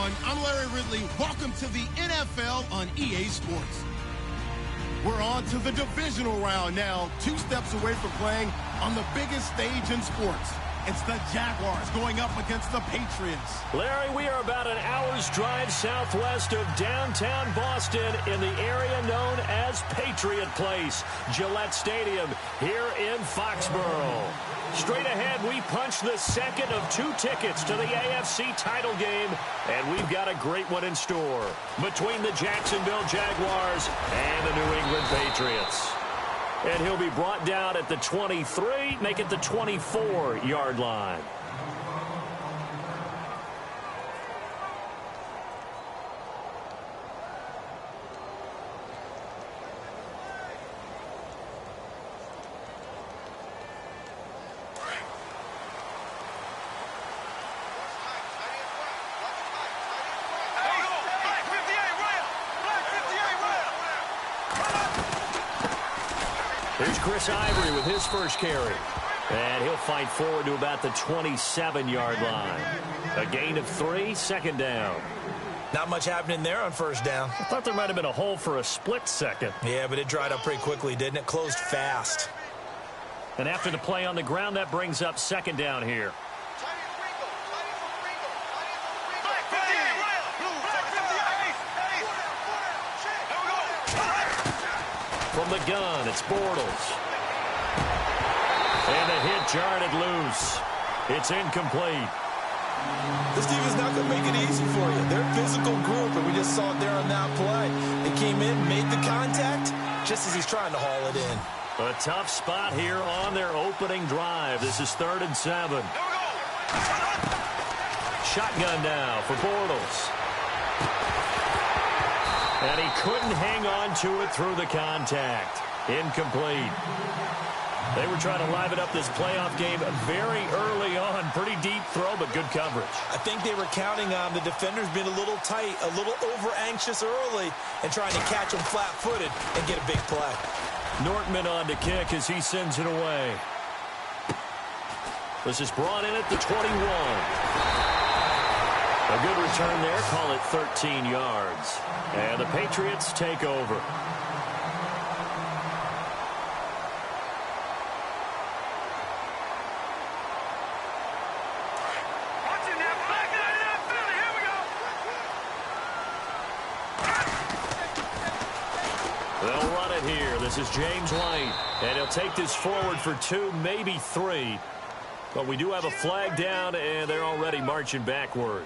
everyone. I'm Larry Ridley. Welcome to the NFL on EA Sports. We're on to the divisional round now, 2 steps away from playing on the biggest stage in sports. It's the Jaguars going up against the Patriots. Larry, we are about an hour's drive southwest of downtown Boston in the area known as Patriot Place, Gillette Stadium here in Foxborough. Straight ahead, we punch the second of 2 tickets to the AFC title game, and we've got a great one in store between the Jacksonville Jaguars and the New England Patriots. And he'll be brought down at the 23, make it the 24-yard line. Here's Chris Ivory with his first carry. And he'll fight forward to about the 27-yard line. A gain of 3, second down. Not much happening there on first down. I thought there might have been a hole for a split second. Yeah, but it dried up pretty quickly, didn't it? Closed fast. And after the play on the ground, that brings up second down here. From the gun, it's Bortles. And the hit jarred it loose. It's incomplete. This team is not going to make it easy for you. They're a physical group, and we just saw it there on that play. They came in, made the contact, just as he's trying to haul it in. A tough spot here on their opening drive. This is 3rd and 7. Shotgun now for Bortles. And he couldn't hang on to it through the contact. Incomplete. They were trying to liven up this playoff game very early on. Pretty deep throw, but good coverage. I think they were counting on the defenders being a little tight, a little over-anxious early, and trying to catch them flat-footed and get a big play. Nortman on to kick as he sends it away. This is brought in at the 21. A good return there. Call it 13 yards. And the Patriots take over. They'll run it here. This is James White. And he'll take this forward for 2, maybe 3. But we do have a flag down, and they're already marching backward.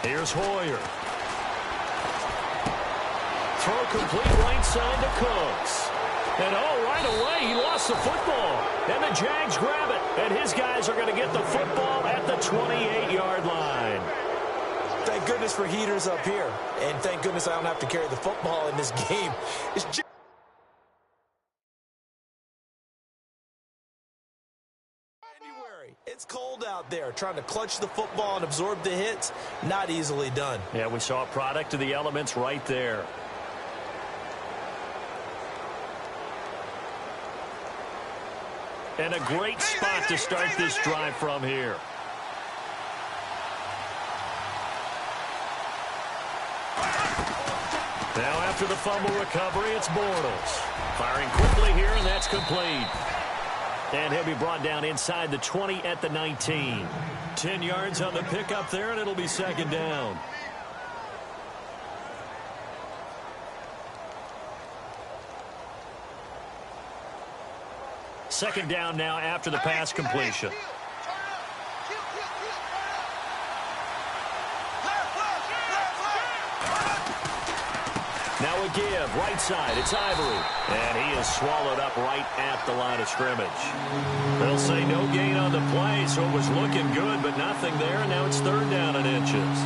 Here's Hoyer. Throw complete right side to Cooks. And right away he lost the football. And the Jags grab it. And his guys are going to get the football at the 28-yard line. Thank goodness for heaters up here. And thank goodness I don't have to carry the football in this game. It's cold out there. Trying to clutch the football and absorb the hits, not easily done. Yeah, we saw a product of the elements right there. And a great spot to start this drive from here. Now after the fumble recovery, it's Bortles. Firing quickly here, and that's complete. And he'll be brought down inside the 20 at the 19. 10 yards on the pickup there, and it'll be second down. Second down now after the pass completion. Now a give, right side, it's Ivory. And he is swallowed up right at the line of scrimmage. They'll say no gain on the play, so it was looking good, but nothing there, and now it's third down and inches.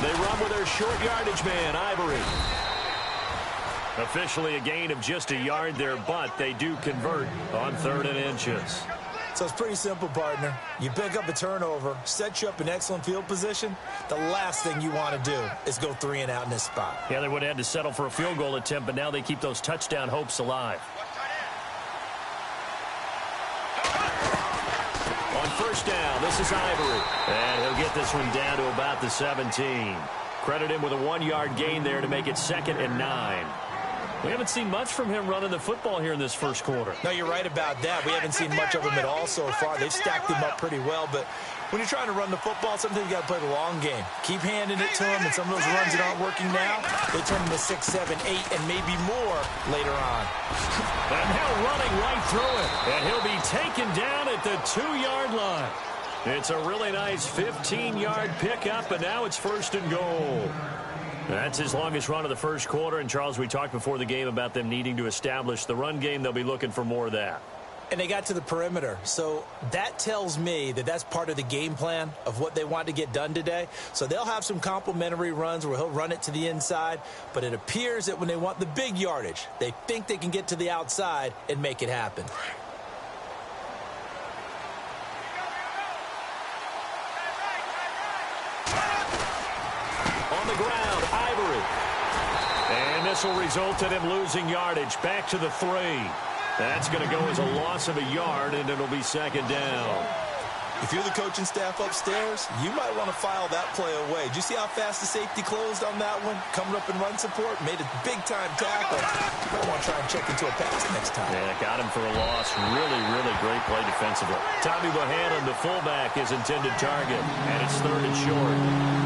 They run with their short yardage man, Ivory. Officially a gain of just a yard there, but they do convert on 3rd and inches. So it's pretty simple, partner. You pick up a turnover, set you up in excellent field position. The last thing you want to do is go 3 and out in this spot. Yeah, they would have had to settle for a field goal attempt, but now they keep those touchdown hopes alive. On 1st down, this is Ivory. And he'll get this one down to about the 17. Credit him with a 1-yard gain there to make it 2nd and 9. We haven't seen much from him running the football here in this first quarter. No, you're right about that. We haven't seen much of him at all so far. They've stacked him up pretty well, but when you're trying to run the football, sometimes you got to play the long game. Keep handing it to him, and some of those runs that aren't working now, they turn into 6, 7, 8, and maybe more later on. And now running right through it, and he'll be taken down at the 2-yard line. It's a really nice 15-yard pickup, and now it's 1st and goal. That's his longest run of the first quarter. And, Charles, we talked before the game about them needing to establish the run game. They'll be looking for more of that. And they got to the perimeter. So that tells me that that's part of the game plan of what they want to get done today. So they'll have some complimentary runs where he'll run it to the inside. But it appears that when they want the big yardage, they think they can get to the outside and make it happen. On the ground, Ivory. And this will result in him losing yardage back to the 3. That's going to go as a loss of a yard, and it'll be 2nd down. If you're the coaching staff upstairs, you might want to file that play away. Did you see how fast the safety closed on that one? Coming up in run support, made a big-time tackle. I want to try and check into a pass next time. Yeah, got him for a loss. Really, really great play defensively. Tommy Bohannon, the fullback, is intended target, and it's 3rd and short.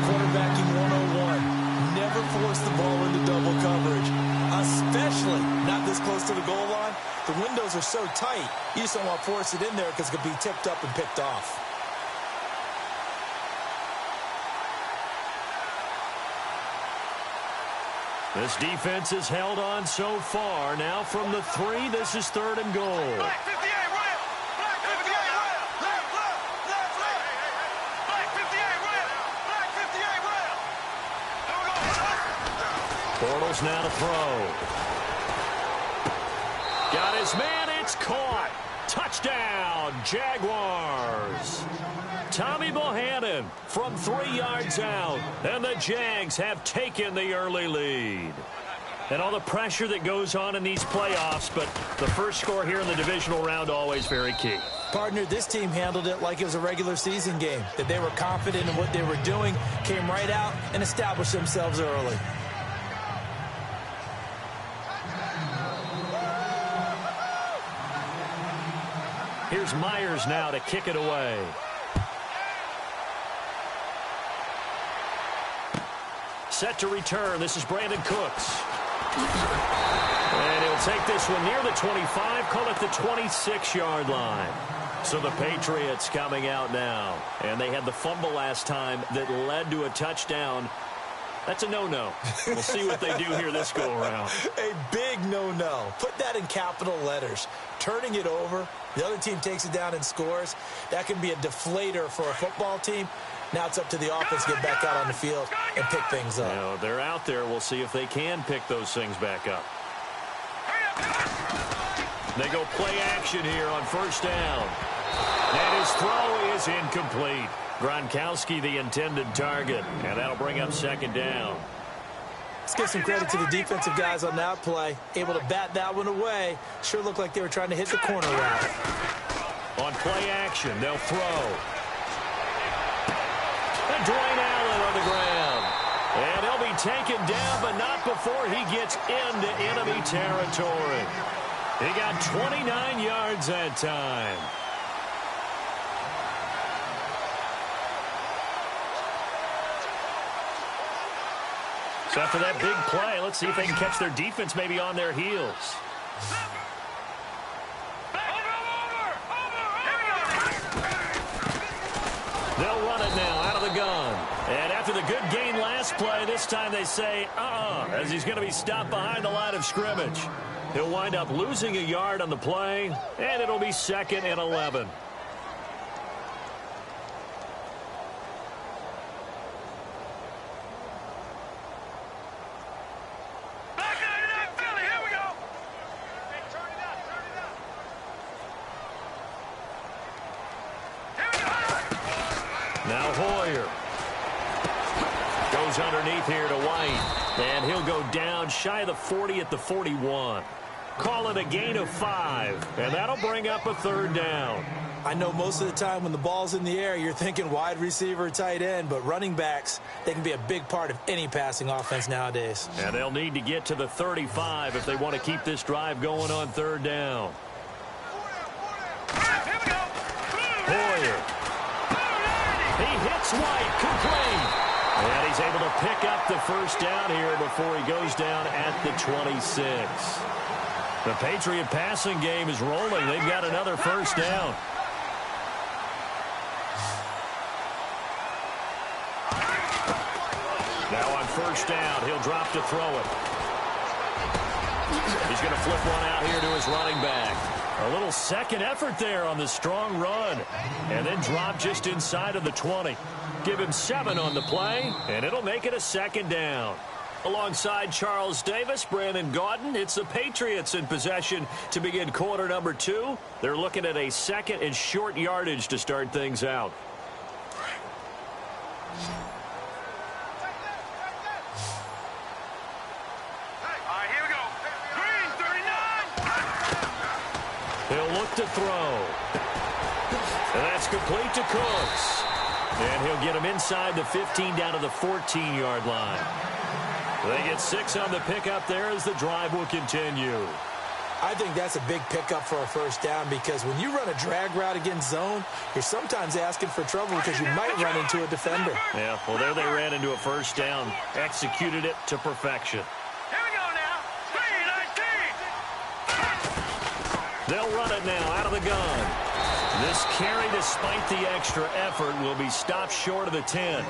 Quarterbacking 101. Never force the ball into double coverage, especially not this close to the goal line. The windows are so tight, you just don't want to force it in there because it could be tipped up and picked off. This defense has held on so far. Now from the 3, this is 3rd and goal. Bortles now to throw. Got his man, it's caught. Touchdown, Jaguars. Tommy Bohannon from 3 yards out, and the Jags have taken the early lead. And all the pressure that goes on in these playoffs, but the first score here in the divisional round always very key. Partner, this team handled it like it was a regular season game, that they were confident in what they were doing, came right out and established themselves early. Here's Myers now to kick it away. Set to return. This is Brandon Cooks. And he'll take this one near the 25, call it the 26-yard line. So the Patriots coming out now. And they had the fumble last time that led to a touchdown. That's a no-no. We'll see what they do here this go-around. A big no-no. Put that in capital letters. Turning it over, the other team takes it down and scores. That can be a deflator for a football team. Now it's up to the offense to get back out on the field and pick things up. You know, they're out there. We'll see if they can pick those things back up. They go play action here on 1st down. And his throw is incomplete. Gronkowski the intended target, and that'll bring up 2nd down. Let's give some credit to the defensive guys on that play. Able to bat that one away. Sure looked like they were trying to hit the corner route. On play action, they'll throw. And Dwayne Allen on the ground. And he'll be taken down, but not before he gets into enemy territory. He got 29 yards that time. So after that big play, let's see if they can catch their defense maybe on their heels. They'll run it now out of the gun. And after the good gain last play, this time they say, as he's going to be stopped behind the line of scrimmage. He'll wind up losing a yard on the play, and it'll be 2nd and 11. Now Hoyer. Goes underneath here to White. And he'll go down shy of the 40 at the 41. Call it a gain of 5. And that'll bring up a third down. I know most of the time when the ball's in the air, you're thinking wide receiver, tight end, but running backs, they can be a big part of any passing offense nowadays. And they'll need to get to the 35 if they want to keep this drive going on third down. Hoyer. He hits White, complete. And he's able to pick up the first down here before he goes down at the 26. The Patriot passing game is rolling. They've got another first down. Now on first down, he'll drop to throw it. He's going to flip one out here to his running back. A little second effort there on the strong run. And then drop just inside of the 20. Give him 7 on the play, and it'll make it a second down. Alongside Charles Davis, Brandon Gaudin, it's the Patriots in possession to begin quarter number 2. They're looking at a second and short yardage to start things out. He'll look to throw. And that's complete to Cooks. And he'll get him inside the 15 down to the 14-yard line. They get 6 on the pickup there as the drive will continue. I think that's a big pickup for a first down because when you run a drag route against zone, you're sometimes asking for trouble because you might run into a defender. Yeah, well, there they ran into a first down. Executed it to perfection. Here we go now. 3-19. They'll run it now out of the gun. This carry, despite the extra effort, will be stopped short of the 10.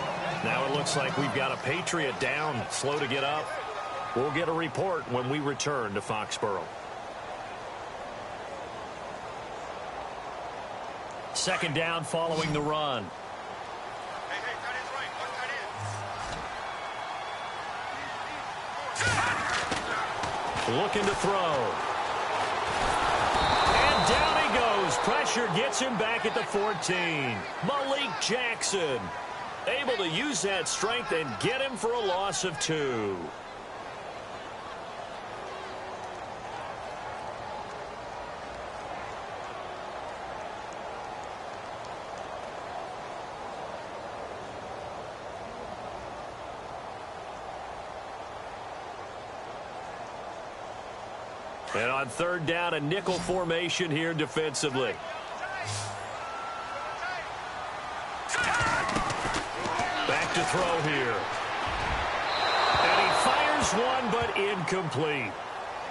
Now it looks like we've got a Patriot down, slow to get up. We'll get a report when we return to Foxborough. Second down following the run. Hey, tight end's right. Look, tight end. Looking to throw. And down he goes. Pressure gets him back at the 14. Malik Jackson able to use that strength and get him for a loss of 2. And on third down, a nickel formation here defensively. Back to throw here. And he fires one, but incomplete.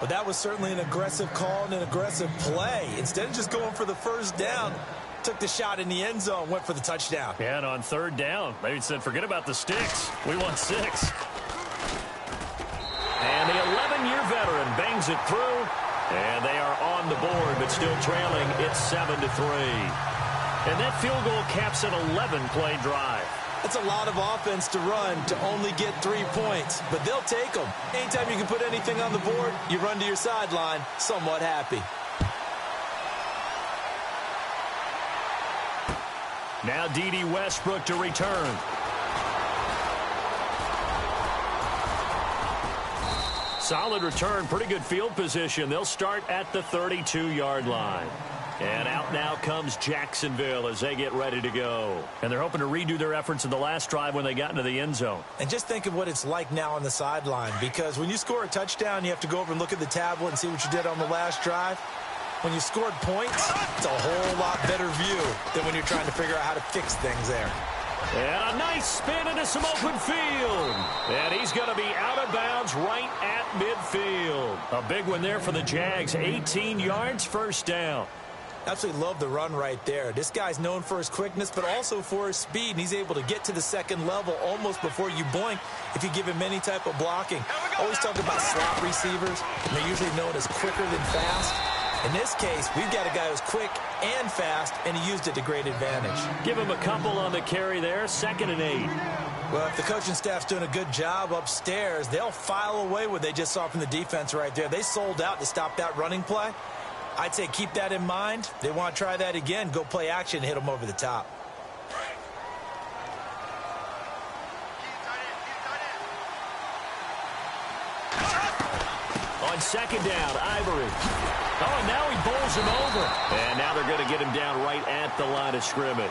Well, that was certainly an aggressive call and an aggressive play. Instead of just going for the first down, took the shot in the end zone, went for the touchdown. And on third down, they said, forget about the sticks. We want 6. And the 11-year veteran bangs it through. And they are on the board, but still trailing. It's 7-3. And that field goal caps an 11-play drive. That's a lot of offense to run to only get 3 points, but they'll take them. Anytime you can put anything on the board, you run to your sideline somewhat happy. Now D.D. Westbrook to return. Solid return, pretty good field position. They'll start at the 32-yard line. And out now comes Jacksonville as they get ready to go. And they're hoping to redo their efforts in the last drive when they got into the end zone. And just think of what it's like now on the sideline, because when you score a touchdown, you have to go over and look at the tablet and see what you did on the last drive. When you scored points, it's a whole lot better view than when you're trying to figure out how to fix things there. And a nice spin into some open field. And he's going to be out of bounds right at midfield. A big one there for the Jags. 18 yards, first down. Absolutely love the run right there. This guy's known for his quickness, but also for his speed. And he's able to get to the second level almost before you blink if you give him any type of blocking. Always talk about slot receivers. And they're usually known as quicker than fast. In this case, we've got a guy who's quick and fast, and he used it to great advantage. Give him a couple on the carry there, 2nd and 8. Well, if the coaching staff's doing a good job upstairs, they'll file away what they just saw from the defense right there. They sold out to stop that running play. I'd say keep that in mind. They want to try that again. Go play action and hit them over the top. on second down. Ivory. Oh, and now he bowls him over. And now they're going to get him down right at the line of scrimmage.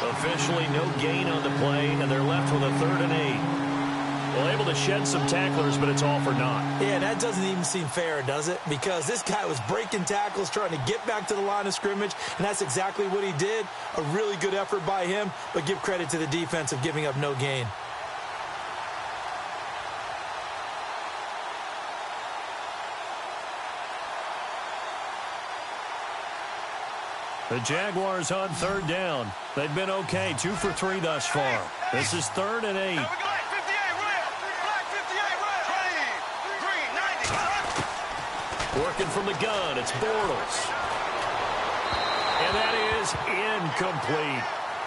Officially no gain on the play, and they're left with a 3rd and 8. Well, able to shed some tacklers, but it's all for naught. Yeah, that doesn't even seem fair, does it? Because this guy was breaking tackles, trying to get back to the line of scrimmage, and that's exactly what he did. A really good effort by him, but give credit to the defense of giving up no gain. The Jaguars on 3rd down. They've been okay, 2 for 3 thus far. This is 3rd and 8. Working from the gun, it's Bortles. And that is incomplete.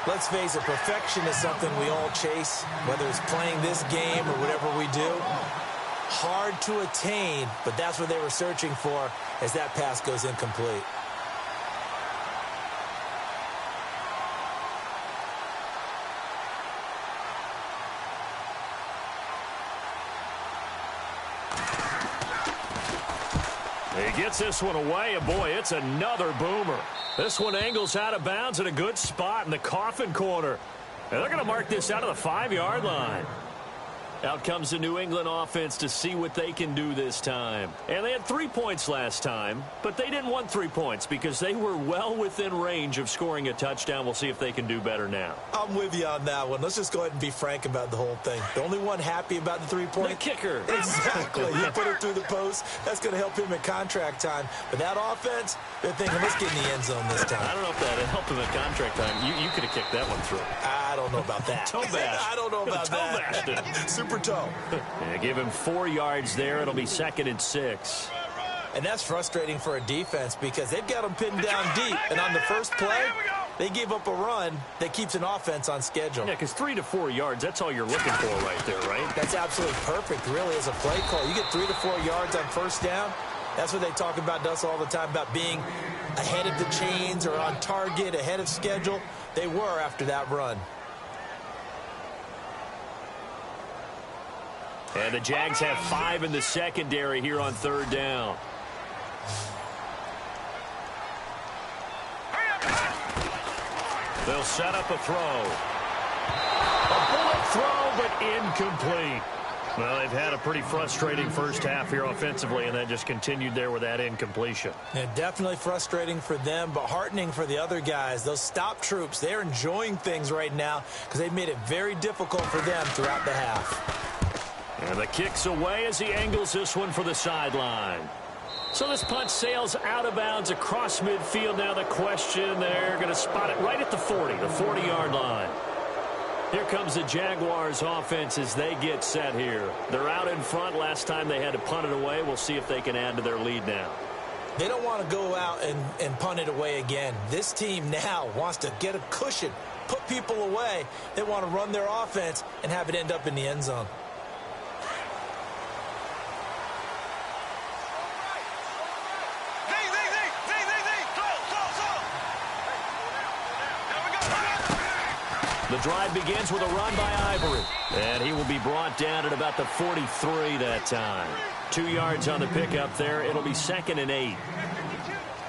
Let's face it, perfection is something we all chase, whether it's playing this game or whatever we do. Hard to attain, but that's what they were searching for as that pass goes incomplete. He gets this one away, and boy, it's another boomer. This one angles out of bounds in a good spot in the coffin corner. And they're going to mark this out of the 5-yard line. Out comes the New England offense to see what they can do this time. And they had 3 points last time, but they didn't want 3 points because they were well within range of scoring a touchdown. We'll see if they can do better now. I'm with you on that one. Let's just go ahead and be frank about the whole thing. The only one happy about the 3-point? The kicker. Exactly. You put it through the post. That's going to help him at contract time. But that offense, they're thinking, let's get in the end zone this time. I don't know if that helped him at contract time. You could have kicked that one through. I don't know about that. Toe bash. I don't know about that. Toe bashed it. Super toe. Yeah, give him 4 yards there. It'll be 2nd and 6. And that's frustrating for a defense because they've got them pinned down deep. And on the first play, they gave up a run that keeps an offense on schedule. Yeah, because 3 to 4 yards, that's all you're looking for right there, right? That's absolutely perfect, really, as a play call. You get 3 to 4 yards on first down. That's what they talk about us all the time, about being ahead of the chains or on target, ahead of schedule. They were after that run. And the Jags have 5 in the secondary here on 3rd down. They'll set up a throw. A bullet throw, but incomplete. Well, they've had a pretty frustrating first half here offensively, and then just continued there with that incompletion. Yeah, definitely frustrating for them, but heartening for the other guys. Those stop troops, they're enjoying things right now because they've made it very difficult for them throughout the half. And the kick's away as he angles this one for the sideline. So this punt sails out of bounds across midfield. Now the question, they're going to spot it right at the 40, the 40-yard line. Here comes the Jaguars offense as they get set here. They're out in front. Last time they had to punt it away. We'll see if they can add to their lead now. They don't want to go out and punt it away again. This team now wants to get a cushion, put people away. They want to run their offense and have it end up in the end zone. The drive begins with a run by Ivory. And he will be brought down at about the 43 that time. 2 yards on the pickup there. It'll be 2nd and 8.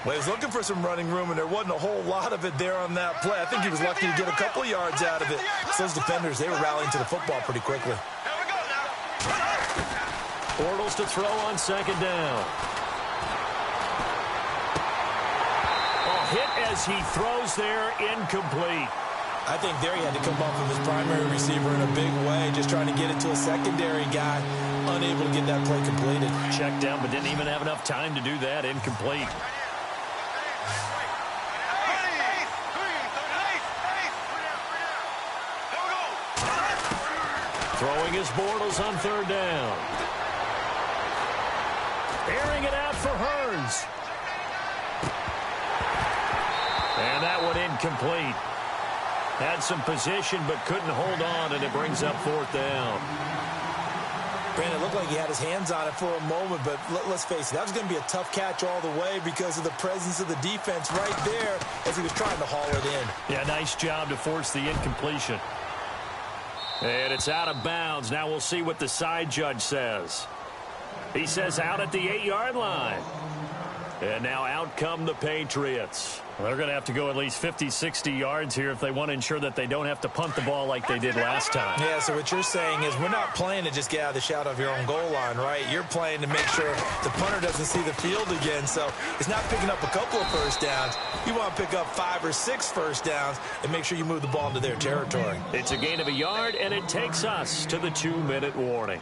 Well, he was looking for some running room, and there wasn't a whole lot of it there on that play. I think he was lucky to get a couple of yards out of it. So those defenders, they were rallying to the football pretty quickly. Bortles to throw on 2nd down. Oh, hit as he throws there, incomplete. I think there he had to come off of his primary receiver in a big way, just trying to get it to a secondary guy, unable to get that play completed. Checked down, but didn't even have enough time to do that. Incomplete. Throwing his Bortles on 3rd down. Airing it out for Hearns. And that one incomplete. Had some position, but couldn't hold on, and it brings up 4th down. Brandon, it looked like he had his hands on it for a moment, but let's face it, that was going to be a tough catch all the way because of the presence of the defense right there as he was trying to haul it in. Yeah, nice job to force the incompletion. And it's out of bounds. Now we'll see what the side judge says. He says out at the 8-yard line. And now out come the Patriots. They're going to have to go at least 50, 60 yards here if they want to ensure that they don't have to punt the ball like they did last time. Yeah, so what you're saying is we're not playing to just get out of the shadow of your own goal line, right? You're playing to make sure the punter doesn't see the field again. So it's not picking up a couple of first downs. You want to pick up 5 or 6 first downs and make sure you move the ball into their territory. It's a gain of a yard, and it takes us to the 2-minute warning.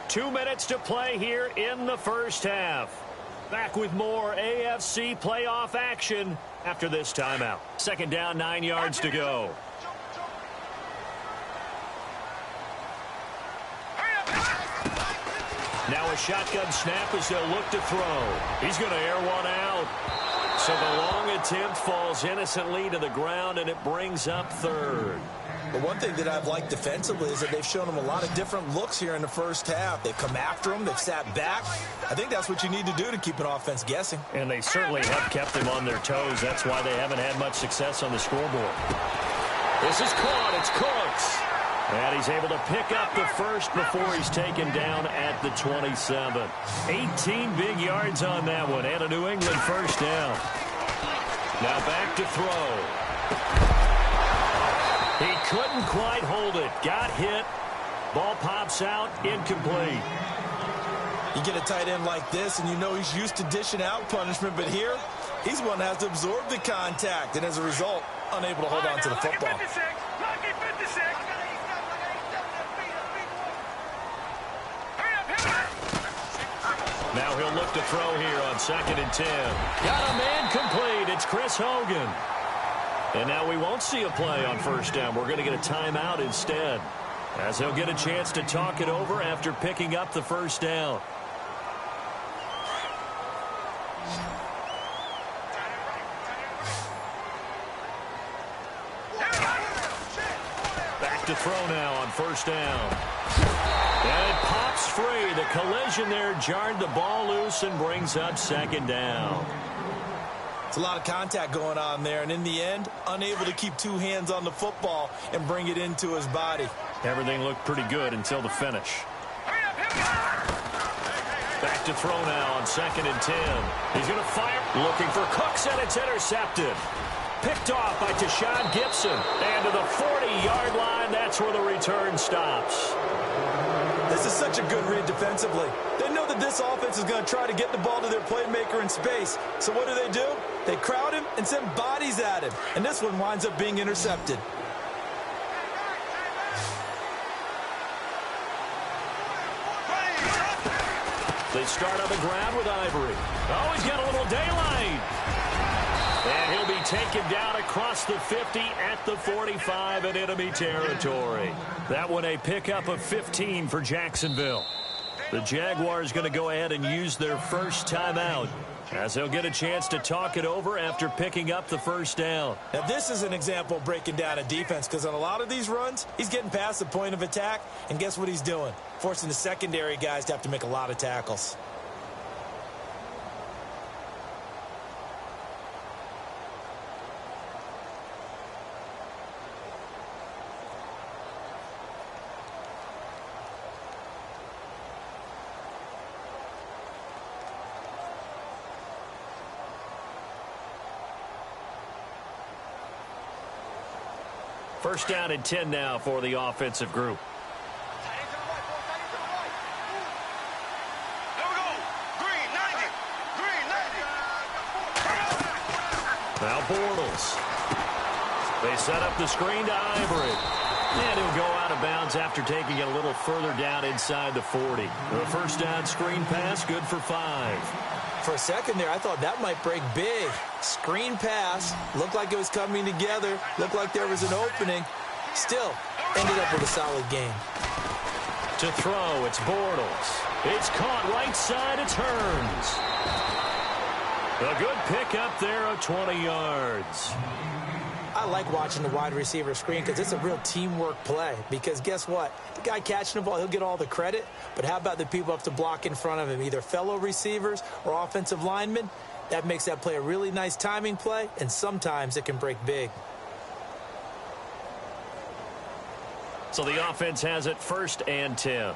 2 minutes to play here in the first half. Back with more AFC playoff action after this timeout. Second down, 9 yards to go. Now a shotgun snap as they'll look to throw. He's going to air one out. So the long attempt falls innocently to the ground, and it brings up third. But one thing that I've liked defensively is that they've shown them a lot of different looks here in the first half. They've come after them. They've sat back. I think that's what you need to do to keep an offense guessing. And they certainly have kept them on their toes. That's why they haven't had much success on the scoreboard. This is caught. It's Cooks. And he's able to pick up the first before he's taken down at the 27. 18 big yards on that one, and a New England first down. Now back to throw. He couldn't quite hold it. Got hit. Ball pops out. Incomplete. You get a tight end like this, and you know he's used to dishing out punishment, but here, he's one that has to absorb the contact, and as a result, unable to hold on to the football. Now he'll look to throw here on 2nd and 10. Got a man complete. It's Chris Hogan. And now we won't see a play on first down. We're going to get a timeout instead, as he'll get a chance to talk it over after picking up the first down. Back to throw now on first down. And it pops free. The collision there jarred the ball loose and brings up 2nd down. It's a lot of contact going on there, and in the end, unable to keep 2 hands on the football and bring it into his body. Everything looked pretty good until the finish. Back to throw now on 2nd and 10. He's going to fire. Looking for Cooks, and it's intercepted. Picked off by Tashawn Gibson. And to the 40-yard line, that's where the return stops. This is such a good read defensively. They know that this offense is going to try to get the ball to their playmaker in space. So what do? They crowd him and send bodies at him. And this one winds up being intercepted. They start on the ground with Ivory. Oh, he's got a little daylight. And he'll be taken down across the 50 at the 45 in enemy territory. That one a pickup of 15 for Jacksonville. The Jaguars going to go ahead and use their first timeout, as they'll get a chance to talk it over after picking up the first down. Now, this is an example of breaking down a defense, because on a lot of these runs, he's getting past the point of attack, and guess what he's doing? Forcing the secondary guys to have to make a lot of tackles. First down and 10 now for the offensive group. Now Bortles. They set up the screen to Ivory. And he'll go out of bounds after taking it a little further down inside the 40. The first down screen pass, good for 5. For a second there, I thought that might break big. Screen pass. Looked like it was coming together. Looked like there was an opening. Still, ended up with a solid game. To throw, it's Bortles. It's caught right side, it's Hearns. A good pickup there of 20 yards. I like watching the wide receiver screen because it's a real teamwork play. Because guess what? The guy catching the ball, he'll get all the credit. But how about the people up to block in front of him, either fellow receivers or offensive linemen? That makes that play a really nice timing play, and sometimes it can break big. So the offense has it 1st and 10.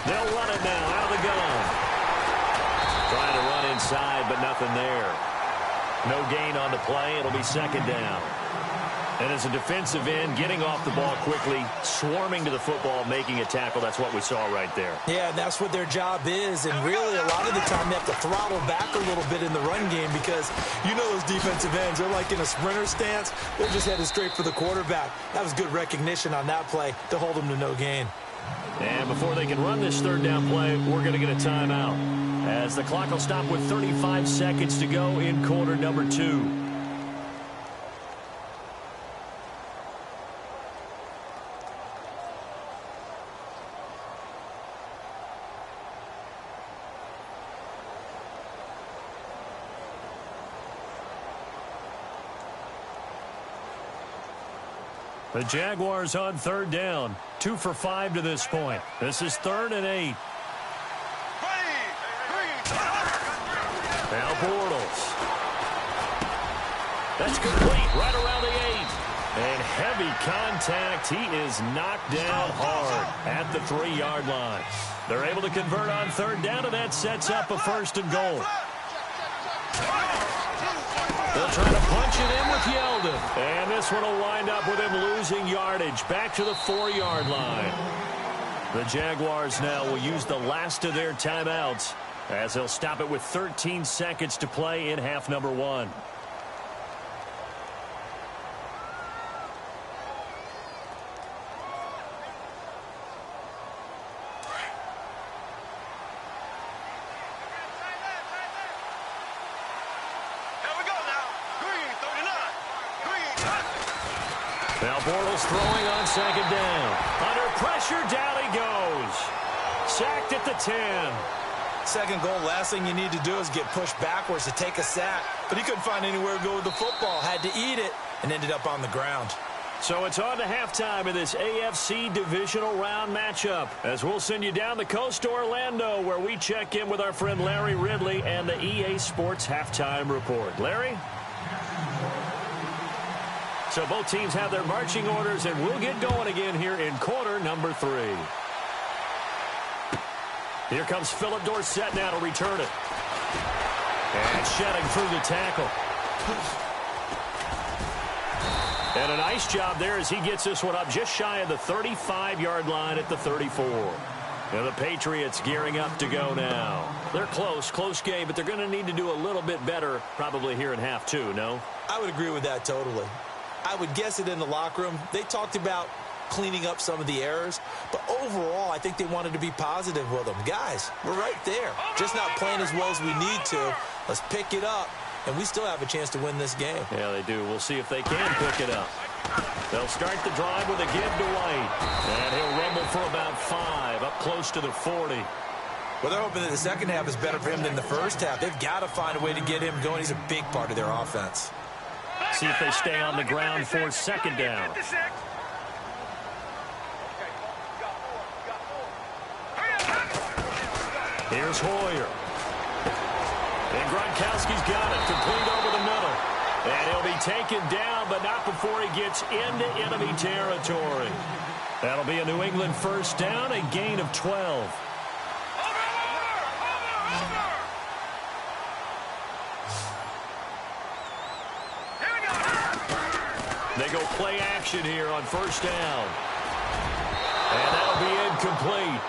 They'll run it now out of the gun. Trying to run inside, but nothing there. No gain on the play. It'll be 2nd down. And as a defensive end, getting off the ball quickly, swarming to the football, making a tackle, that's what we saw right there. Yeah, and that's what their job is. And really, a lot of the time, they have to throttle back a little bit in the run game because you know those defensive ends, they're like in a sprinter stance. They're just headed straight for the quarterback. That was good recognition on that play to hold them to no gain. And before they can run this 3rd down play, we're going to get a timeout, as the clock will stop with 35 seconds to go in quarter number 2. The Jaguars on 3rd down. 2 for 5 to this point. This is 3rd and 8. Now Bortles. That's complete right around the 8. And heavy contact. He is knocked down hard at the 3-yard line. They're able to convert on 3rd down, and that sets up a 1st and goal. They'll try to punch it in with Yeldon. And this one will wind up with him losing yardage back to the 4-yard line. The Jaguars now will use the last of their timeouts as they'll stop it with 13 seconds to play in half number 1. Now Bortles throwing on 2nd down. Under pressure, down he goes. Sacked at the 10. 2nd goal, last thing you need to do is get pushed backwards to take a sack. But he couldn't find anywhere to go with the football. Had to eat it and ended up on the ground. So it's on to halftime in this AFC Divisional Round matchup, as we'll send you down the coast to Orlando, where we check in with our friend Larry Ridley and the EA Sports Halftime Report. Larry? So both teams have their marching orders, and we'll get going again here in quarter number 3. Here comes Philip Dorsett now to return it. And shedding through the tackle. And a nice job there as he gets this one up just shy of the 35-yard line at the 34. Now the Patriots gearing up to go now. They're close game, but they're going to need to do a little bit better probably here in half 2, no? I would agree with that totally. I would guess it in the locker room. They talked about cleaning up some of the errors, but overall, I think they wanted to be positive with them. Guys, we're right there. Just not playing as well as we need to. Let's pick it up, and we still have a chance to win this game. Yeah, they do. We'll see if they can pick it up. They'll start the drive with a give to White, and he'll rumble for about 5, up close to the 40. Well, they're hoping that the second half is better for him than the first half. They've got to find a way to get him going. He's a big part of their offense. See if they stay on the ground for 2nd down. Here's Hoyer. And Gronkowski's got it, complete over the middle. And he'll be taken down, but not before he gets into enemy territory. That'll be a New England 1st down, a gain of 12. They go play action here on 1st down. And that'll be incomplete.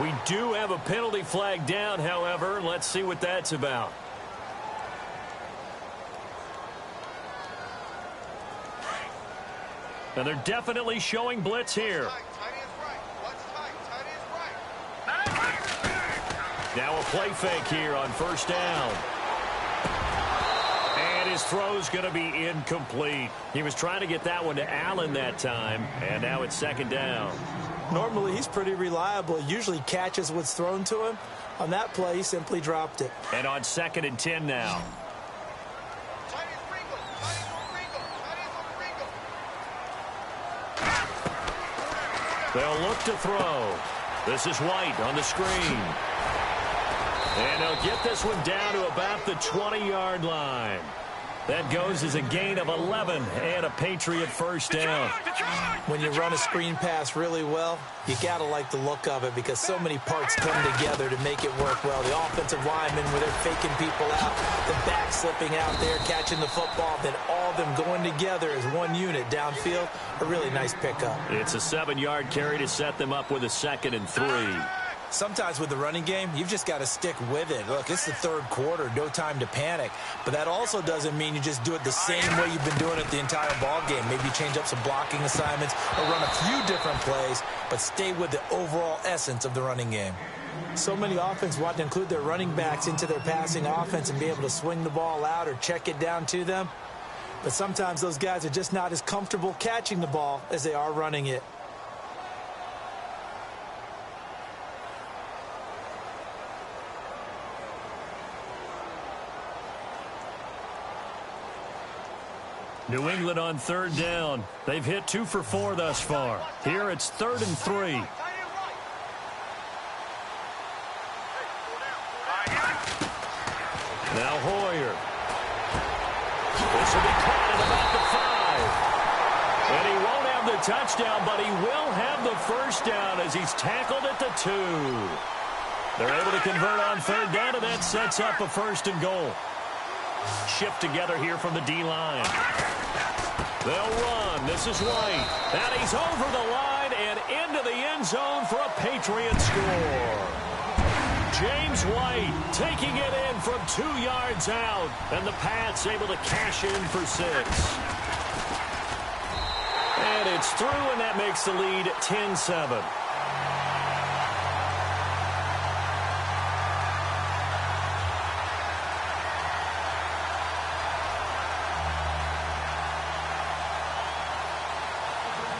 We do have a penalty flag down, however. Let's see what that's about. And they're definitely showing blitz here. Now a play fake here on 1st down. And his throw's going to be incomplete. He was trying to get that one to Allen that time, and now it's 2nd down. Normally, he's pretty reliable. He usually catches what's thrown to him. On that play, he simply dropped it. And on 2nd and 10 now. They'll look to throw. This is White on the screen. And they'll get this one down to about the 20-yard line. That goes as a gain of 11 and a Patriot first down. When you run a screen pass really well, you got to like the look of it because so many parts come together to make it work well. The offensive linemen, where they're faking people out, the back slipping out there, catching the football, then all of them going together as one unit downfield. A really nice pickup. It's a 7-yard carry to set them up with a 2nd and 3. Sometimes with the running game, you've just got to stick with it. Look, it's the third quarter, no time to panic. But that also doesn't mean you just do it the same way you've been doing it the entire ball game. Maybe change up some blocking assignments or run a few different plays, but stay with the overall essence of the running game. So many offenses want to include their running backs into their passing offense and be able to swing the ball out or check it down to them. But sometimes those guys are just not as comfortable catching the ball as they are running it. New England on 3rd down. They've hit 2 for 4 thus far. Here it's 3rd and 3. Now Hoyer. This will be caught at about the 5. And he won't have the touchdown, but he will have the first down as he's tackled at the 2. They're able to convert on 3rd down, and that sets up a 1st and goal. Shift together here from the D-line. They'll run. This is White. And he's over the line and into the end zone for a Patriot score. James White taking it in from 2 yards out. And the Pats able to cash in for 6. And it's through, and that makes the lead 10-7.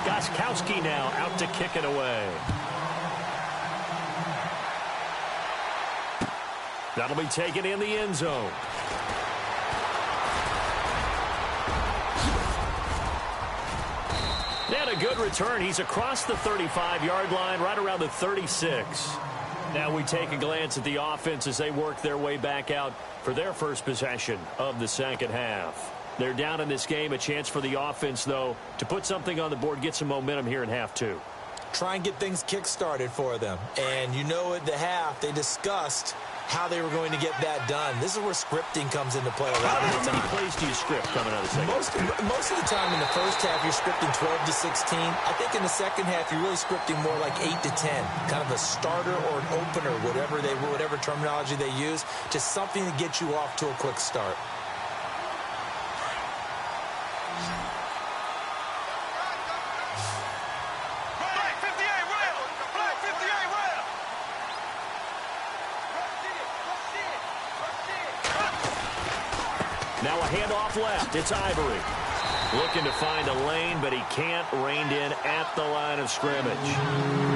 Gostkowski now out to kick it away. That'll be taken in the end zone. And a good return. He's across the 35-yard line, right around the 36. Now we take a glance at the offense as they work their way back out for their first possession of the second half. They're down in this game. A chance for the offense, though, to put something on the board, get some momentum here in half 2. Try and get things kick-started for them. And you know at the half, they discussed how they were going to get that done. This is where scripting comes into play a lot of the time. How many plays do you script coming out of the second? Most of the time in the first half, you're scripting 12 to 16. I think in the second half, you're really scripting more like 8 to 10. Kind of a starter or an opener, whatever terminology they use, just something to get you off to a quick start. Now a handoff left. It's Ivory. Looking to find a lane, but he can't. Reined in at the line of scrimmage.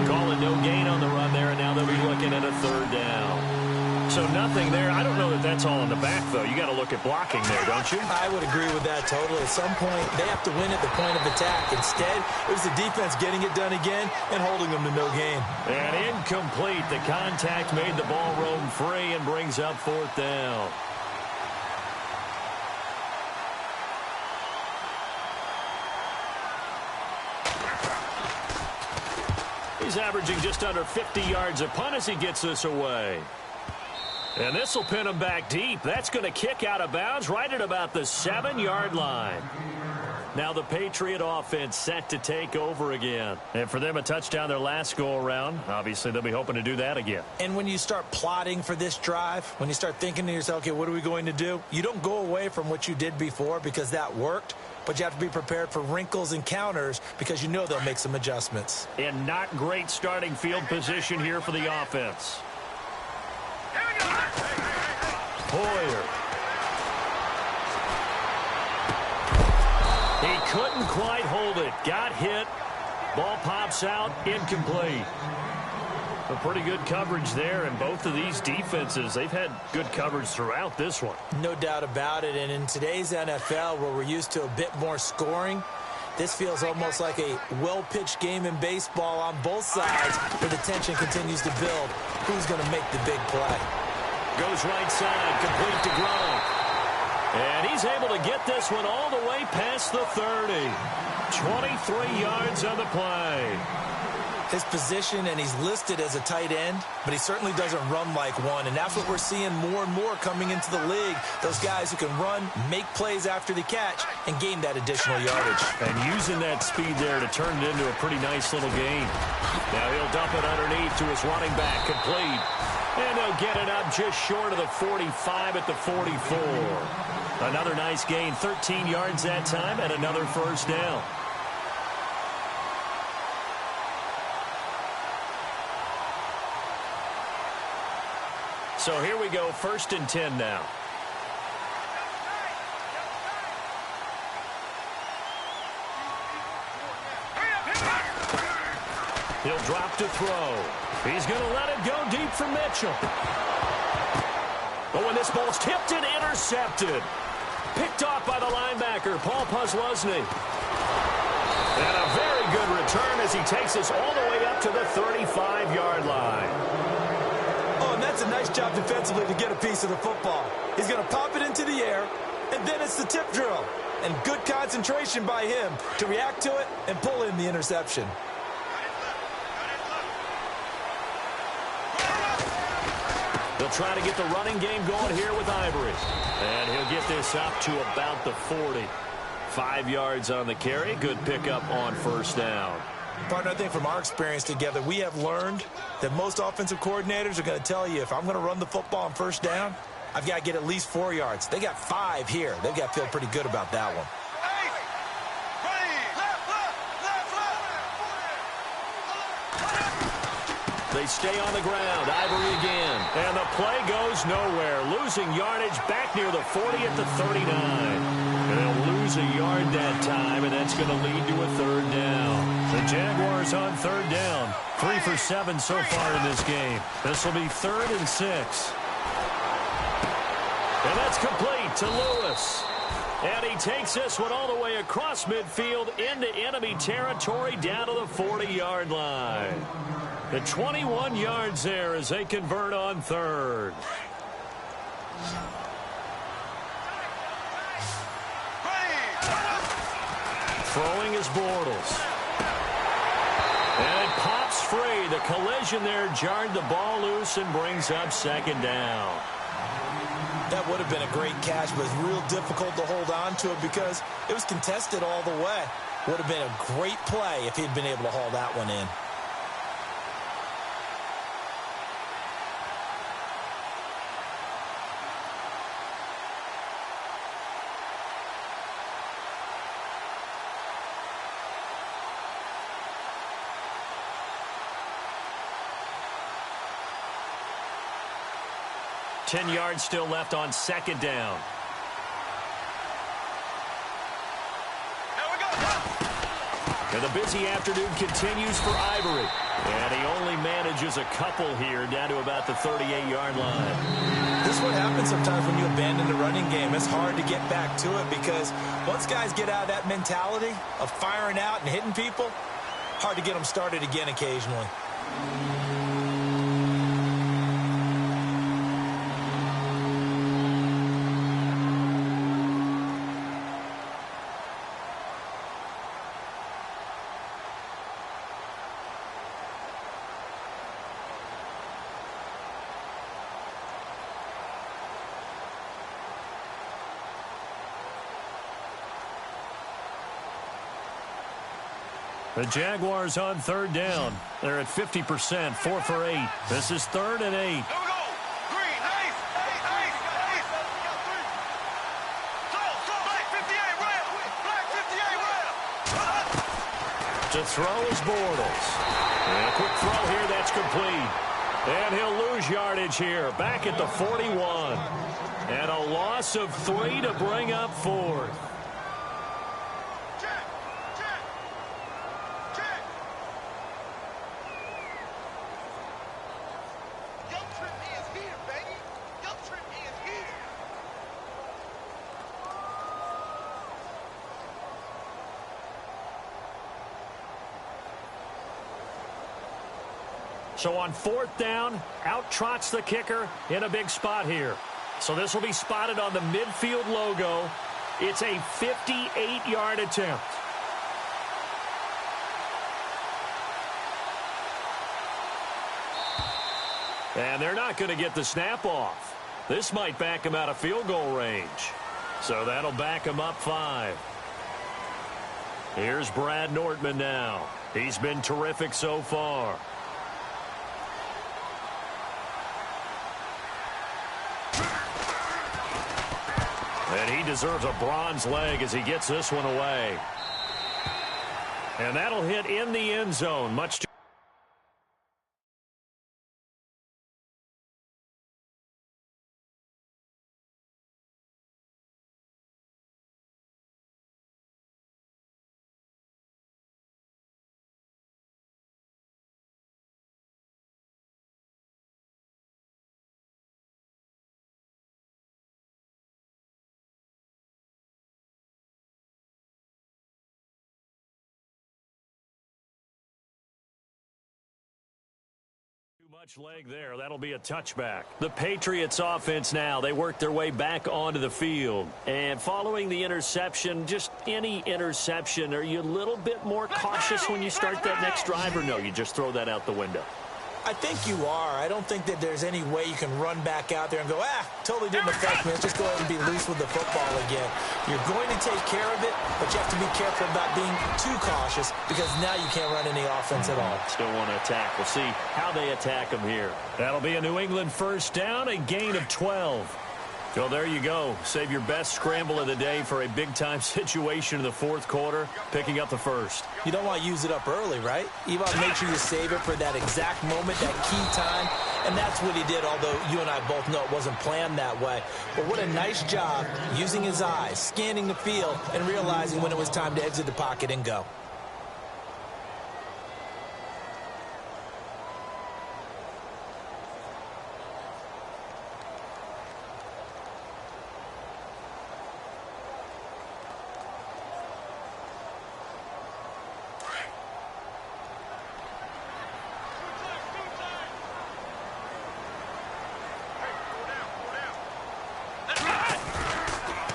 Calling no gain on the run there, and now they'll be looking at a 3rd down. So nothing there. I don't know that that's all in the back, though. You got to look at blocking there, don't you? I would agree with that totally. At some point, they have to win at the point of attack. Instead, it was the defense getting it done again and holding them to no gain. And incomplete. The contact made the ball roam free and brings up 4th down. He's averaging just under 50 yards a punt as he gets this away. And this will pin him back deep. That's going to kick out of bounds right at about the 7-yard line. Now the Patriot offense set to take over again. And for them, a touchdown their last go-around. Obviously, they'll be hoping to do that again. And when you start plotting for this drive, when you start thinking to yourself, okay, what are we going to do? You don't go away from what you did before because that worked. But you have to be prepared for wrinkles and counters because you know they'll make some adjustments. And not great starting field position here for the offense. Hoyer. He couldn't quite hold it. Got hit. Ball pops out. Incomplete. A pretty good coverage there, and both of these defenses, they've had good coverage throughout this one. No doubt about it, and in today's NFL, where we're used to a bit more scoring, this feels almost like a well-pitched game in baseball on both sides, where the tension continues to build. Who's going to make the big play? Goes right side, complete to Gronk. And he's able to get this one all the way past the 30. 23 yards on the play. His position, and he's listed as a tight end, but he certainly doesn't run like one, and that's what we're seeing more and more coming into the league. Those guys who can run, make plays after the catch, and gain that additional yardage. And using that speed there to turn it into a pretty nice little gain. Now he'll dump it underneath to his running back, complete. And he'll get it up just short of the 45 at the 44. Another nice gain, 13 yards that time, and another first down. So here we go, 1st and 10 now. He'll drop to throw. He's going to let it go deep for Mitchell. Oh, and this ball's tipped and intercepted. Picked off by the linebacker, Paul Posluszny. And a very good return as he takes us all the way up to the 35-yard line. Oh, and that's a nice job defensively to get a piece of the football. He's going to pop it into the air, and then it's the tip drill. And good concentration by him to react to it and pull in the interception. They'll try to get the running game going here with Ivory. And he'll get this up to about the 40. 5 yards on the carry. Good pickup on first down. Partner, I think from our experience together, we have learned that most offensive coordinators are going to tell you, if I'm going to run the football on first down, I've got to get at least 4 yards. They got 5 here. They've got to feel pretty good about that one. They stay on the ground. Ivory again. And the play goes nowhere. Losing yardage back near the 40 at the 39. And they'll lose a yard that time, and that's going to lead to a third down. The Jaguars on third down. 3 for 7 so far in this game. This will be 3rd and 6. And that's complete to Lewis. And he takes this one all the way across midfield into enemy territory down to the 40-yard line. The 21 yards there as they convert on third. Throwing is Bortles. And it pops free. The collision there jarred the ball loose and brings up 2nd down. That would have been a great catch, but it's real difficult to hold on to it because it was contested all the way. Would have been a great play if he'd been able to haul that one in. Ten yards still left on 2nd down. And the busy afternoon continues for Ivory. And he only manages a couple here down to about the 38-yard line. This is what happens sometimes when you abandon the running game. It's hard to get back to it because once guys get out of that mentality of firing out and hitting people, hard to get them started again occasionally. The Jaguars on third down. They're at 50%, 4 for 8. This is 3rd and 8. Here we go. Green, nice. Black 58, rail. Black 58, rail. To throw is Bortles. And a quick throw here, that's complete. And he'll lose yardage here, back at the 41. And a loss of 3 to bring up 4th. So on 4th down, out trots the kicker in a big spot here. So this will be spotted on the midfield logo. It's a 58-yard attempt. And they're not going to get the snap off. This might back them out of field goal range. So that'll back them up 5. Here's Brad Nortman now. He's been terrific so far. And he deserves a bronze leg as he gets this one away. And that'll hit in the end zone. Much much leg there. That'll be a touchback. The Patriots offense now, they work their way back onto the field. And following the interception, just any interception, are you a little bit more cautious when you start that next drive, or no, you just throw that out the window? I think you are. I don't think that there's any way you can run back out there and go, totally didn't affect me. Let's just go ahead and be loose with the football again. You're going to take care of it, but you have to be careful about being too cautious because now you can't run any offense at all. Still want to attack. We'll see how they attack them here. That'll be a New England first down, a gain of 12. So there you go. Save your best scramble of the day for a big-time situation in the fourth quarter, picking up the first. You don't want to use it up early, right? You want to make sure you save it for that exact moment, that key time. And that's what he did, although you and I both know it wasn't planned that way. But what a nice job using his eyes, scanning the field, and realizing when it was time to exit the pocket and go.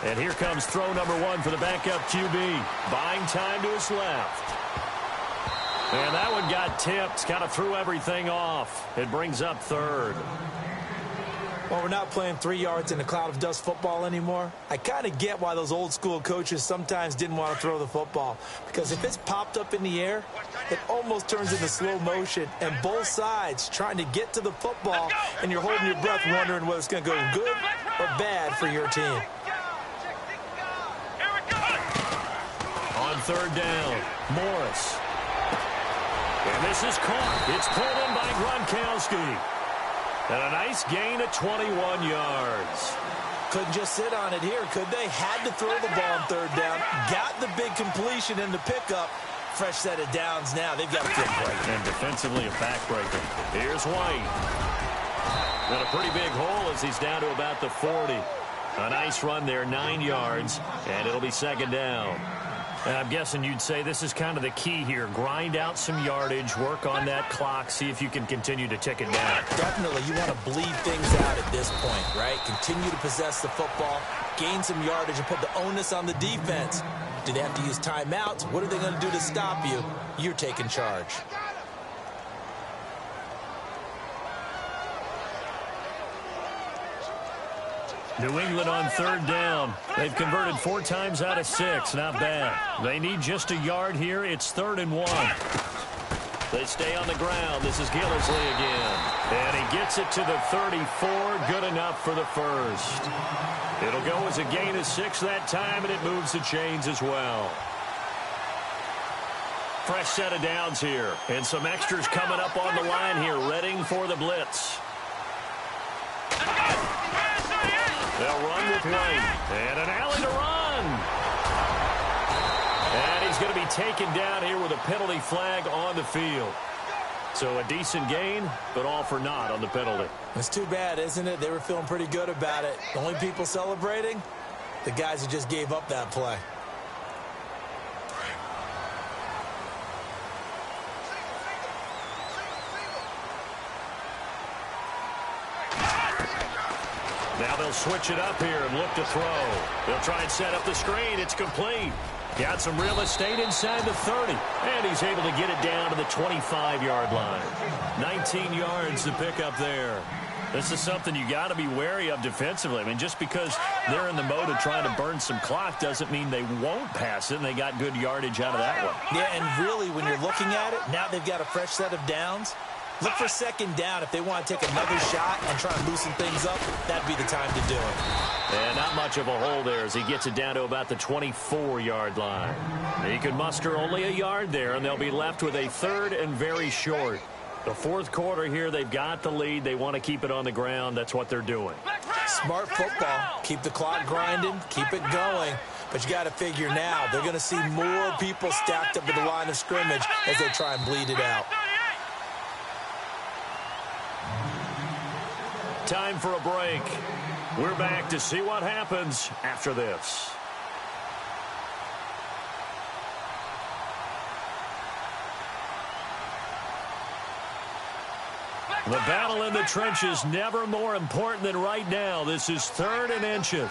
And here comes throw number 1 for the backup QB. Buying time to his left. And that one got tipped. Kind of threw everything off. It brings up 3rd. Well, we're not playing 3 yards in a cloud of dust football anymore. I kind of get why those old school coaches sometimes didn't want to throw the football. Because if it's popped up in the air, it almost turns into slow motion. And both sides trying to get to the football, and you're holding your breath wondering whether it's going to go good or bad for your team. On 3rd down, Morris. And this is caught. It's pulled in by Gronkowski. And a nice gain of 21 yards. Couldn't just sit on it here, could they? Had to throw the ball on 3rd down. Got the big completion in the pickup. Fresh set of downs now. They've got to feel great. And defensively a backbreaker. Here's White. Got a pretty big hole as he's down to about the 40. A nice run there, 9 yards, and it'll be 2nd down. And I'm guessing you'd say this is kind of the key here. Grind out some yardage, work on that clock, see if you can continue to tick it down. Definitely. You want to bleed things out at this point, right? Continue to possess the football, gain some yardage, and put the onus on the defense. Do they have to use timeouts? What are they going to do to stop you? You're taking charge. New England on 3rd down. They've converted 4 times out of 6. Not bad. They need just a yard here. It's 3rd and 1. They stay on the ground. This is Gillisley again. And he gets it to the 34. Good enough for the first. It'll go as a gain of 6 that time, and it moves the chains as well. Fresh set of downs here. And some extras coming up on the line here, readying for the blitz. They'll run with White. And an alley to run. And he's going to be taken down here with a penalty flag on the field. So a decent gain, but all for naught on the penalty. It's too bad, isn't it? They were feeling pretty good about it. The only people celebrating, the guys who just gave up that play. Now they'll switch it up here and look to throw. They'll try and set up the screen. It's complete. Got some real estate inside the 30. And he's able to get it down to the 25-yard line. 19 yards to pick up there. This is something you got to be wary of defensively. I mean, just because they're in the mode of trying to burn some clock doesn't mean they won't pass it, and they got good yardage out of that one. Yeah, and really, when you're looking at it, now they've got a fresh set of downs. Look for second down if they want to take another shot and try and loosen things up. That'd be the time to do it. And not much of a hole there as he gets it down to about the 24-yard line. He can muster only a yard there, and they'll be left with a third and very short. The fourth quarter here, they've got the lead. They want to keep it on the ground. That's what they're doing. Smart football. Keep the clock grinding. Keep it going. But you got to figure now, they're going to see more people stacked up at the line of scrimmage as they try and bleed it out. Time for a break. We're back to see what happens after this. The battle in the trenches never more important than right now. This is 3rd and inches.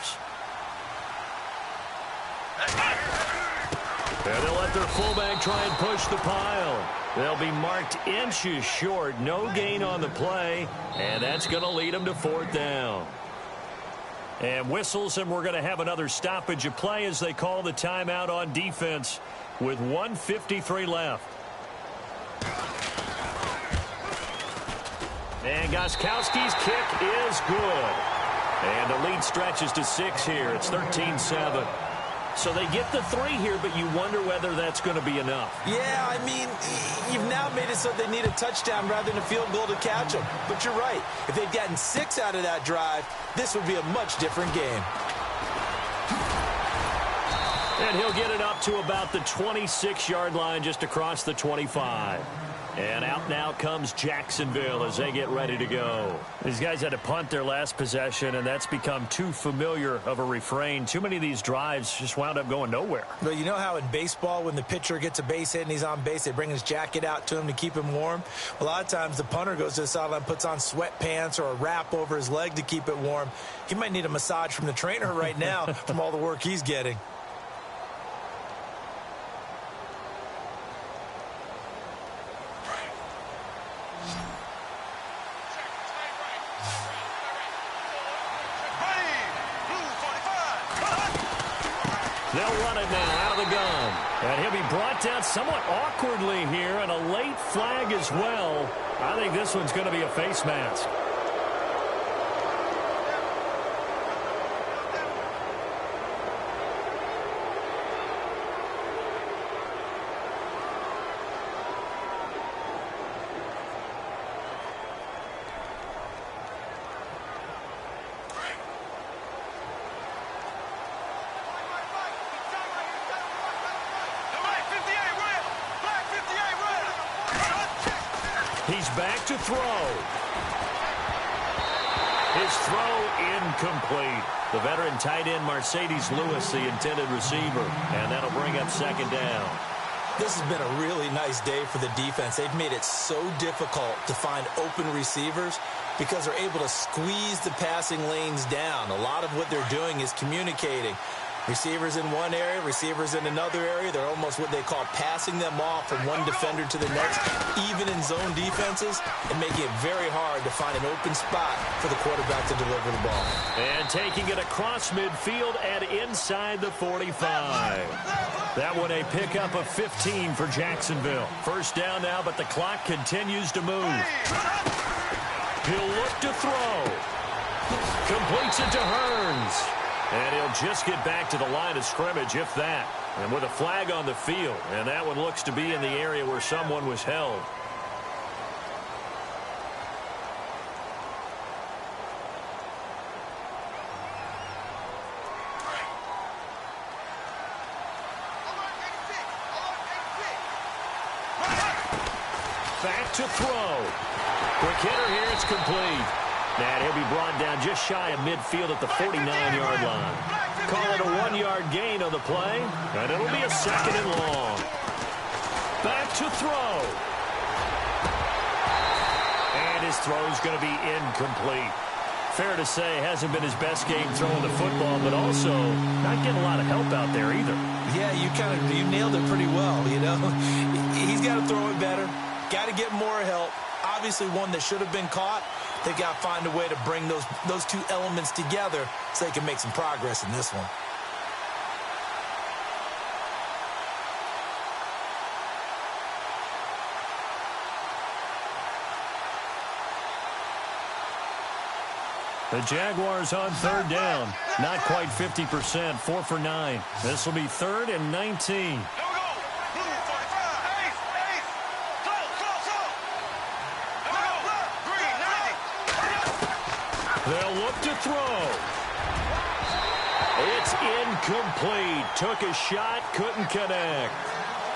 And they'll let their fullback try and push the pile. They'll be marked inches short. No gain on the play. And that's going to lead them to 4th down. And whistles, and we're going to have another stoppage of play as they call the timeout on defense with 1:53 left. And Gostkowski's kick is good. And the lead stretches to 6 here. It's 13-7. So they get the 3 here, but you wonder whether that's going to be enough. Yeah, I mean, you've now made it so they need a touchdown rather than a field goal to catch them. But you're right. If they'd gotten 6 out of that drive, this would be a much different game. And he'll get it up to about the 26-yard line, just across the 25. And out now comes Jacksonville as they get ready to go. These guys had to punt their last possession, and that's become too familiar of a refrain. Too many of these drives just wound up going nowhere. But you know how in baseball, when the pitcher gets a base hit and he's on base, they bring his jacket out to him to keep him warm? A lot of times the punter goes to the sideline, puts on sweatpants or a wrap over his leg to keep it warm. He might need a massage from the trainer right now from all the work he's getting. They'll run it now out of the gun. And he'll be brought down somewhat awkwardly here, and a late flag as well. I think this one's going to be a face mask. He's back to throw. His throw incomplete. The veteran tight end Mercedes Lewis, the intended receiver. And that'll bring up 2nd down. This has been a really nice day for the defense. They've made it so difficult to find open receivers because they're able to squeeze the passing lanes down. A lot of what they're doing is communicating. Receivers in one area, receivers in another area. They're almost what they call passing them off from one defender to the next, even in zone defenses, and making it very hard to find an open spot for the quarterback to deliver the ball. And taking it across midfield and inside the 45. That one a pickup of 15 for Jacksonville. 1st down now, but the clock continues to move. He'll look to throw. Completes it to Hearns. And he'll just get back to the line of scrimmage, if that. And with a flag on the field. And that one looks to be in the area where someone was held. Back to throw. Quick hitter here, it's complete. And he'll be brought down just shy of midfield at the 49-yard line. Call it a 1-yard gain on the play, and it'll be a 2nd and long. Back to throw. And his throw's going to be incomplete. Fair to say, hasn't been his best game throwing the football, but also not getting a lot of help out there either. Yeah, you nailed it pretty well, you know. He's got to throw it better, got to get more help. Obviously one that should have been caught. They've got to find a way to bring those two elements together so they can make some progress in this one. The Jaguars on third down. Not quite 50%, 4 for 9. This will be 3rd and 19. They'll look to throw. It's incomplete. Took a shot, couldn't connect.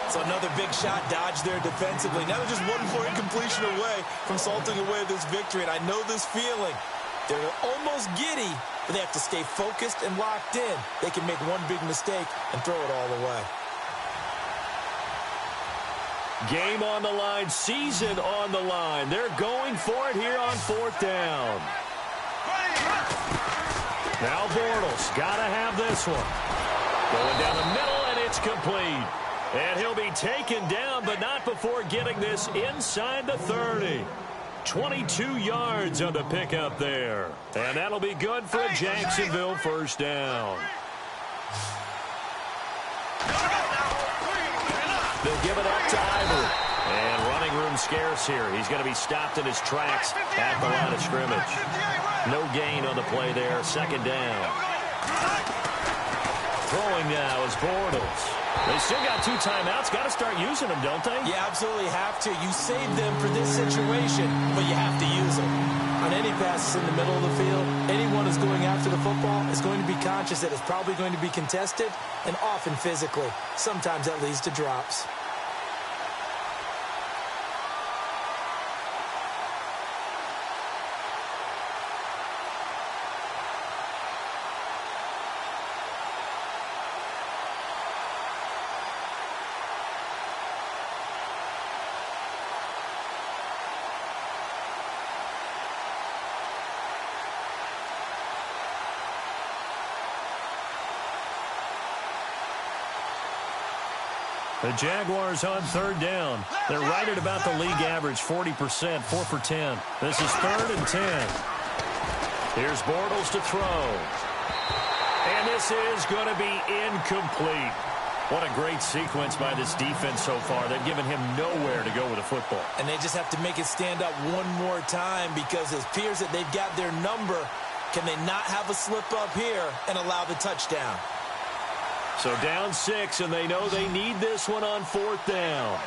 So another big shot dodged there defensively. Now they're just 1 more incompletion away from salting away this victory. And I know this feeling. They're almost giddy, but they have to stay focused and locked in. They can make one big mistake and throw it all away. Game on the line, season on the line. They're going for it here on 4th down. Now Bortles, got to have this one. Going down the middle, and it's complete. And he'll be taken down, but not before getting this inside the 30. 22 yards on the pickup there. And that'll be good for a Jacksonville first down. They'll give it up to Ivory. And running room scarce here. He's going to be stopped in his tracks at the line of scrimmage. No gain on the play there. 2nd down. Throwing now is Bortles. They still got 2 timeouts. Got to start using them, don't they? You absolutely have to. You save them for this situation, but you have to use them. On any passes in the middle of the field, anyone who's going after the football is going to be conscious that it's probably going to be contested and often physically. Sometimes that leads to drops. The Jaguars on 3rd down. They're right at about the league average, 40%, 4 for 10. This is 3rd and 10. Here's Bortles to throw. And this is going to be incomplete. What a great sequence by this defense so far. They've given him nowhere to go with the football. And they just have to make it stand up one more time because it appears that they've got their number. Can they not have a slip up here and allow the touchdown? So down 6, and they know they need this one on 4th down.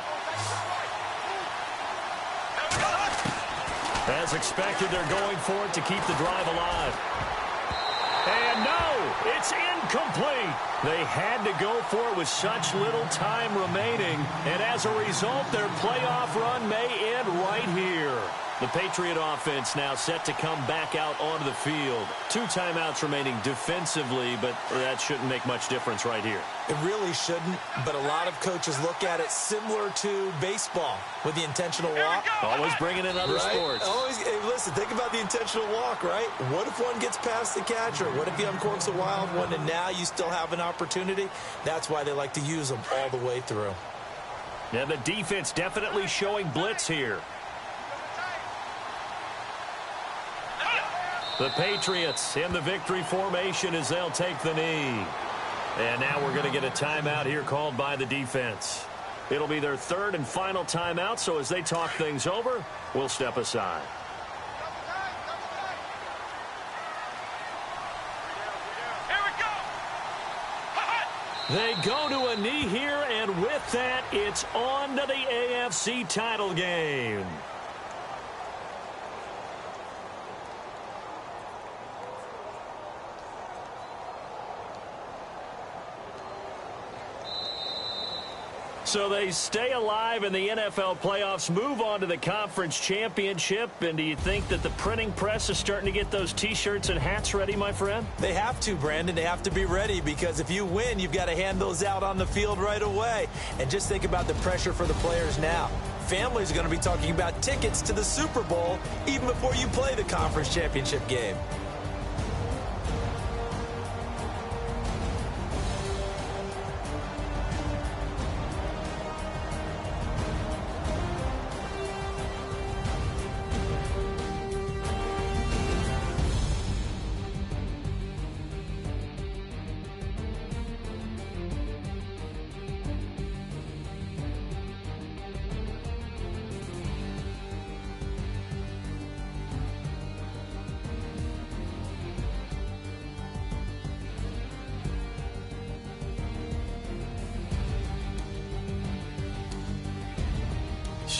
As expected, they're going for it to keep the drive alive. And no, it's incomplete. They had to go for it with such little time remaining. And as a result, their playoff run may end right here. The Patriot offense now set to come back out onto the field. 2 timeouts remaining defensively, but that shouldn't make much difference right here. It really shouldn't, but a lot of coaches look at it similar to baseball with the intentional walk. Always bringing in other sports. Always, hey, listen, think about the intentional walk, right? What if one gets past the catcher? What if he uncorks a wild one and now you still have an opportunity? That's why they like to use them all the way through. Now the defense definitely showing blitz here. The Patriots in the victory formation as they'll take the knee. And now we're going to get a timeout here called by the defense. It'll be their 3rd and final timeout, so as they talk things over, we'll step aside. They go to a knee here, and with that, it's on to the AFC title game. So they stay alive in the NFL playoffs, move on to the conference championship. And do you think that the printing press is starting to get those T-shirts and hats ready, my friend? They have to, Brandon. They have to be ready because if you win, you've got to hand those out on the field right away. And just think about the pressure for the players now. families are going to be talking about tickets to the Super Bowl even before you play the conference championship game.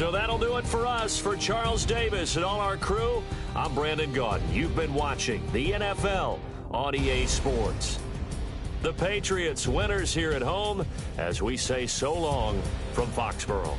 So that'll do it for us. For Charles Davis and all our crew, I'm Brandon Gaudin. You've been watching the NFL on EA Sports. The Patriots winners here at home as we say so long from Foxborough.